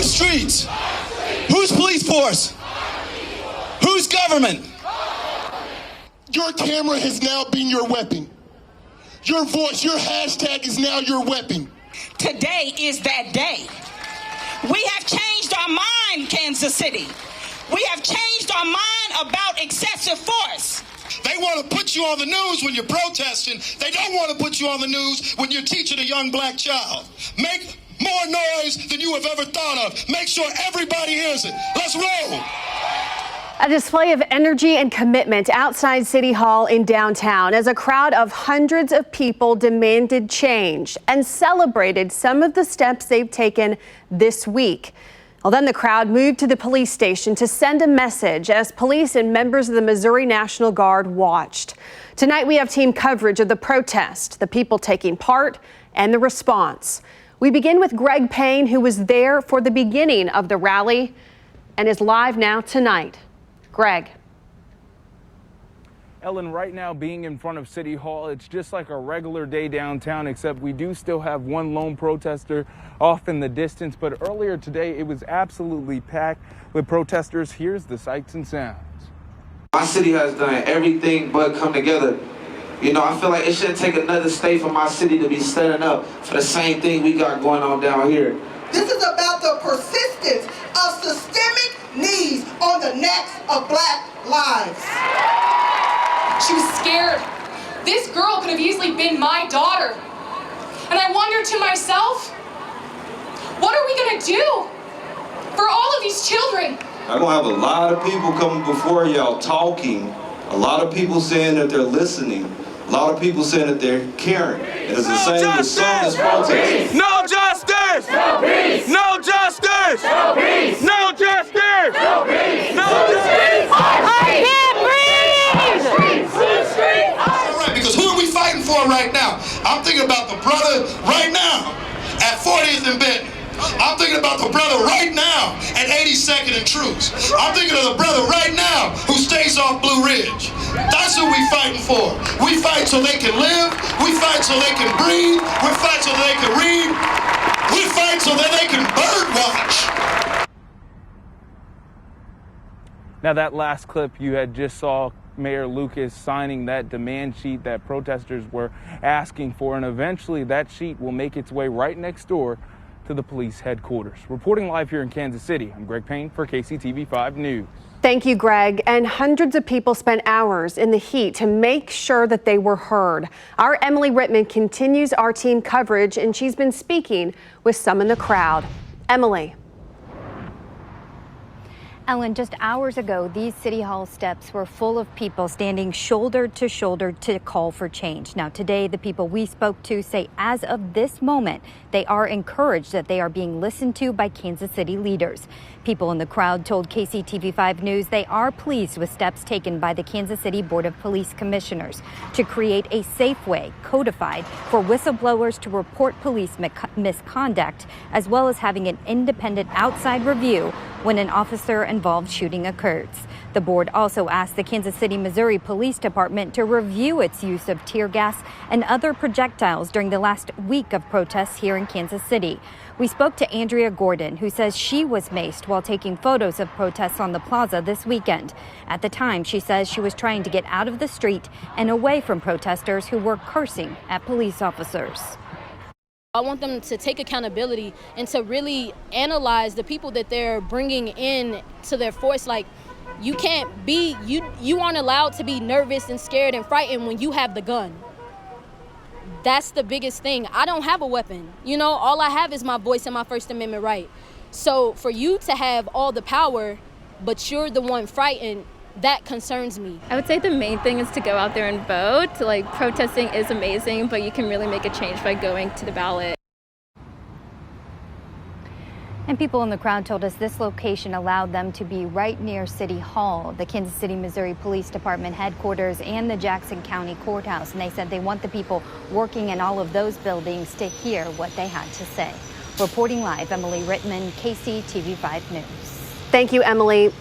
Whose streets? Whose police force? Whose government? Your camera has now been your weapon. Your voice, your hashtag is now your weapon. Today is that day. We have changed our mind, Kansas City. We have changed our mind about excessive force. They want to put you on the news when you're protesting. They don't want to put you on the news when you're teaching a young black child. Make more noise than you have ever thought of. Make sure everybody hears it. Let's roll. A display of energy and commitment outside City Hall in downtown as a crowd of hundreds of people demanded change and celebrated some of the steps they've taken this week. Well, then the crowd moved to the police station to send a message as police and members of the Missouri National Guard watched. Tonight we have team coverage of the protest, the people taking part, and the response. We begin with Greg Payne, who was there for the beginning of the rally and is live now tonight. Greg. Ellen, right now being in front of City Hall, it's just like a regular day downtown, except we do still have one lone protester off in the distance. But earlier today, it was absolutely packed with protesters. Here's the sights and sounds. My city has done everything but come together. You know, I feel like it shouldn't take another state for my city to be standing up for the same thing we got going on down here. This is about the persistence of systemic needs on the necks of black lives. She was scared. This girl could have easily been my daughter. And I wondered to myself, what are we gonna do for all of these children? I'm gonna have a lot of people coming before y'all talking, a lot of people saying that they're listening, a lot of people saying that they're caring. And it's the same with some that's protesting. No justice! No peace! No justice! No peace! No justice! No peace! No justice! I can't breathe! All right, because who are we fighting for right now? I'm thinking about the brother right now at 40th and Benton. I'm thinking about the brother right now at 82nd and Truce. I'm thinking of the brother right now who stays off Blue Ridge. That's who we fighting for. We fight so they can live. We fight so they can breathe. We fight so they can read. We fight so that they can bird watch. Now, that last clip you had just saw Mayor Lucas signing that demand sheet that protesters were asking for, and eventually that sheet will make its way right next door to the police headquarters. Reporting live here in Kansas City, I'm Greg Payne for KCTV 5 News. Thank you, Greg. And hundreds of people spent hours in the heat to make sure that they were heard. Our Emily Rittman continues our team coverage, and she's been speaking with some in the crowd. Emily. Ellen, just hours ago, these City Hall steps were full of people standing shoulder to shoulder to call for change. Now, today, the people we spoke to say as of this moment, they are encouraged that they are being listened to by Kansas City leaders. People in the crowd told KCTV 5 News they are pleased with steps taken by the Kansas City Board of Police Commissioners to create a safe way, codified, for whistleblowers to report police misconduct, as well as having an independent outside review when an officer-involved shooting occurs. The board also asked the Kansas City, Missouri Police Department to review its use of tear gas and other projectiles during the last week of protests here in Kansas City. We spoke to Andrea Gordon, who says she was maced while taking photos of protests on the plaza this weekend. At the time, she says she was trying to get out of the street and away from protesters who were cursing at police officers. I want them to take accountability and to really analyze the people that they're bringing in to their force. Like, you can't be, you aren't allowed to be nervous and scared and frightened when you have the gun. That's the biggest thing. I don't have a weapon. You know, all I have is my voice and my First Amendment right. So for you to have all the power, but you're the one frightened, that concerns me. I would say the main thing is to go out there and vote. Like, protesting is amazing, but you can really make a change by going to the ballot. And people in the crowd told us this location allowed them to be right near City Hall, the Kansas City, Missouri Police Department headquarters, and the Jackson County Courthouse. And they said they want the people working in all of those buildings to hear what they had to say. Reporting live, Emily Rittman, KCTV 5 News. Thank you, Emily.